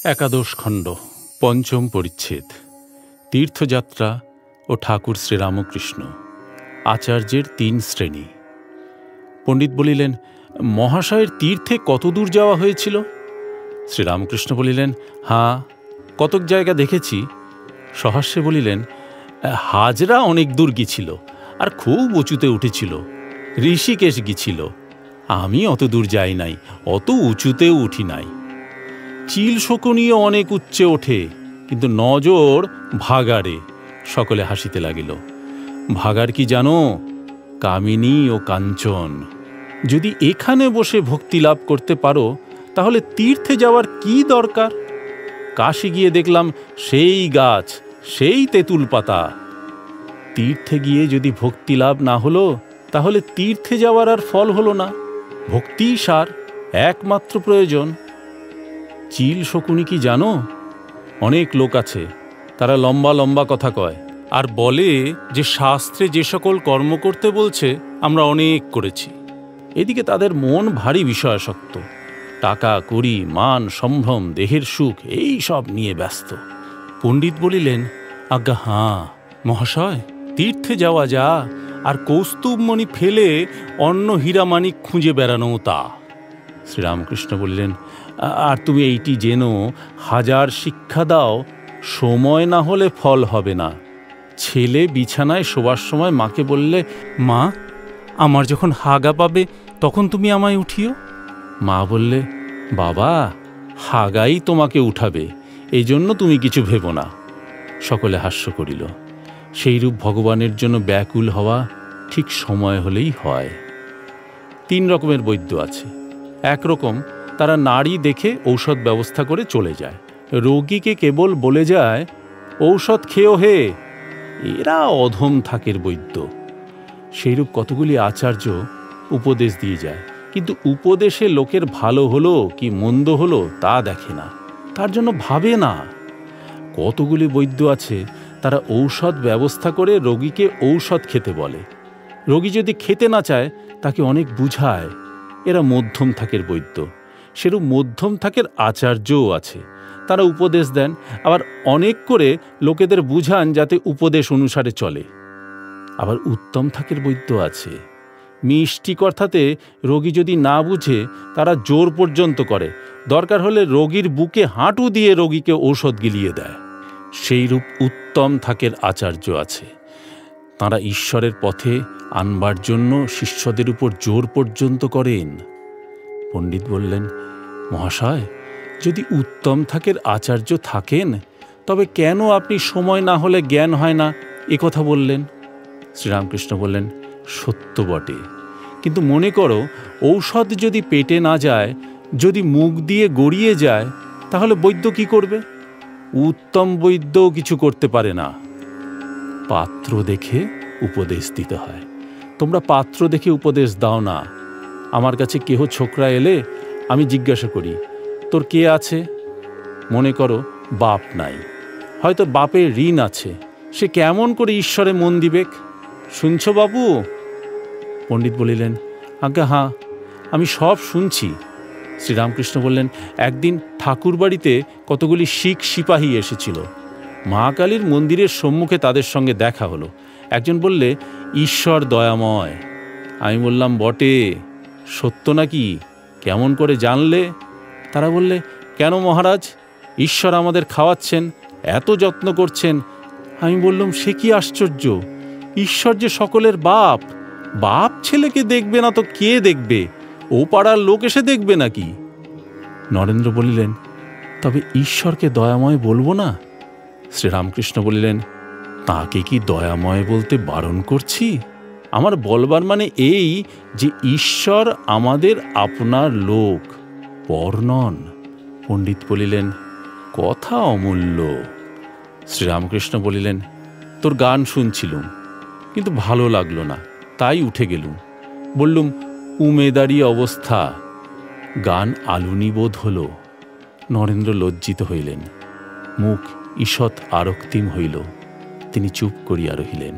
একাদশ খণ্ড পঞ্চম পরিচ্ছেদ তীর্থযাত্রা ও ঠাকুর শ্রীরামকৃষ্ণ। আচার্যের ৩ শ্রেণী। পণ্ডিত বলিলেন, মহাশয়ের তীর্থে কত দূর যাওয়া হয়েছিল? শ্রীরামকৃষ্ণ বলিলেন, হ্যাঁ, কতক জায়গা দেখেছি। সহাস্যে বলিলেন, হাজরা অনেক দূর গিয়েছিল, আর খুব উঁচুতে উঠেছিল। ঋষিকেশ গিয়েছিল। আমি অত দূর যাই নাই, অত উঁচুতেও উঠি নাই। চিল শকুনিও অনেক উচ্চে ওঠে, কিন্তু নজর ভাগাড়ে। সকলে হাসিতে লাগিল। ভাগাড় কি জানো? কামিনী ও কাঞ্চন। যদি এখানে বসে ভক্তি লাভ করতে পারো, তাহলে তীর্থে যাওয়ার কি দরকার? কাশী গিয়ে দেখলাম সেই গাছ, সেই তেঁতুল পাতা। তীর্থে গিয়ে যদি ভক্তি লাভ না হলো, তাহলে তীর্থে যাওয়ার আর ফল হলো না। ভক্তিই সার, একমাত্র প্রয়োজন। চিল শকুনি কি জানো? অনেক লোক আছে, তারা লম্বা লম্বা কথা কয়, আর বলে যে শাস্ত্রে যে সকল কর্ম করতে বলছে আমরা অনেক করেছি। এদিকে তাদের মন ভারী বিষয়াসক্ত। টাকা কড়ি, মান সম্ভ্রম, দেহের সুখ, এই সব নিয়ে ব্যস্ত। পণ্ডিত বলিলেন, আজ্ঞা হাঁ মহাশয়, তীর্থে যাওয়া যা, আর কৌস্তুভমণি ফেলে অন্য হীরামাণিক খুঁজে বেড়ানো তা। শ্রীরামকৃষ্ণ বললেন, আর তুমি এইটি জেনো, হাজার শিক্ষা দাও, সময় না হলে ফল হবে না। ছেলে বিছানায় শোবার সময় মাকে বললে, মা, আমার যখন হাগা পাবে তখন তুমি আমায় উঠিও। মা বললে, বাবা, হাগাই তোমাকে উঠাবে, এই জন্য তুমি কিছু ভেবো না। সকলে হাস্য করিল। সেইরূপ ভগবানের জন্য ব্যাকুল হওয়া ঠিক সময় হলেই হয়। ৩ রকমের বৈদ্য আছে। একরকম, তারা নারী দেখে ঔষধ ব্যবস্থা করে চলে যায়। রোগীকে কেবল বলে যায়, ঔষধ খেয়েও হে। এরা অধম থাকের বৈদ্য। সেইরূপ কতগুলি আচার্য উপদেশ দিয়ে যায়, কিন্তু উপদেশে লোকের ভালো হলো কি মন্দ হলো তা দেখে না, তার জন্য ভাবে না। কতগুলি বৈদ্য আছে, তারা ঔষধ ব্যবস্থা করে রোগীকে ঔষধ খেতে বলে। রোগী যদি খেতে না চায়, তাকে অনেক বুঝায়। এরা মধ্যম থাকের বৈদ্য। সেরূপ মধ্যম থাকের আচার্যও আছে। তারা উপদেশ দেন, আবার অনেক করে লোকেদের বুঝান যাতে উপদেশ অনুসারে চলে। আবার উত্তম থাকের বৈদ্য আছে। মিষ্টি কথাতে রোগী যদি না বুঝে, তারা জোর পর্যন্ত করে। দরকার হলে রোগীর বুকে হাঁটু দিয়ে রোগীকে ঔষধ গিলিয়ে দেয়। সেইরূপ উত্তম থাকের আচার্য আছে। তাঁরা ঈশ্বরের পথে আনবার জন্য শিষ্যদের উপর জোর পর্যন্ত করেন। পণ্ডিত বললেন, মহাশয়, যদি উত্তম থাকের আচার্য থাকেন, তবে কেন আপনি সময় না হলে জ্ঞান হয় না এ কথা বললেন? শ্রীরামকৃষ্ণ বললেন, সত্য বটে, কিন্তু মনে করো ঔষধ যদি পেটে না যায়, যদি মুখ দিয়ে গড়িয়ে যায়, তাহলে বৈদ্য কি করবে? উত্তম বৈদ্যও কিছু করতে পারে না। পাত্র দেখে উপদেশ দিতে হয়। তোমরা পাত্র দেখে উপদেশ দাও না। আমার কাছে কেহ ছোকরা এলে আমি জিজ্ঞাসা করি, তোর কে আছে? মনে করো বাপ নাই, হয়তো বাপের ঋণ আছে, সে কেমন করে ঈশ্বরে মন দিবেক? শুনছ বাবু? পণ্ডিত বলিলেন, আজ্ঞা হাঁ, আমি সব শুনছি। শ্রীরামকৃষ্ণ বললেন, একদিন ঠাকুর বাড়িতে কতগুলি শিখ সিপাহী এসেছিল। মা কালীর মন্দিরের সম্মুখে তাদের সঙ্গে দেখা হলো। একজন বললে, ঈশ্বর দয়াময়। আমি বললাম, বটে, সত্য নাকি? কেমন করে জানলে? তারা বললে, কেন মহারাজ, ঈশ্বর আমাদের খাওয়াচ্ছেন, এত যত্ন করছেন। আমি বললাম, সে কি আশ্চর্য! ঈশ্বর যে সকলের বাপ। বাপ ছেলেকে দেখবে না তো কে দেখবে? ও পাড়ার লোক এসে দেখবে নাকি? নরেন্দ্র বলিলেন, তবে ঈশ্বরকে দয়াময় বলবো না? শ্রীরামকৃষ্ণ বলিলেন, তাকে কি দয়াময় বলতে বারণ করছি? আমার বলবার মানে এই যে ঈশ্বর আমাদের আপনার লোক, পর নন। পণ্ডিত বলিলেন, কথা অমূল্য। শ্রীরামকৃষ্ণ বলিলেন, তোর গান শুনছিলুম, কিন্তু ভালো লাগলো না, তাই উঠে গেলুম। বললুম, উমেদারি অবস্থা। গান আলুনি বোধ হল। নরেন্দ্র লজ্জিত হইলেন, মুখ ঈষৎ আরক্তিম হইল। তিনি চুপ করিয়া রহিলেন।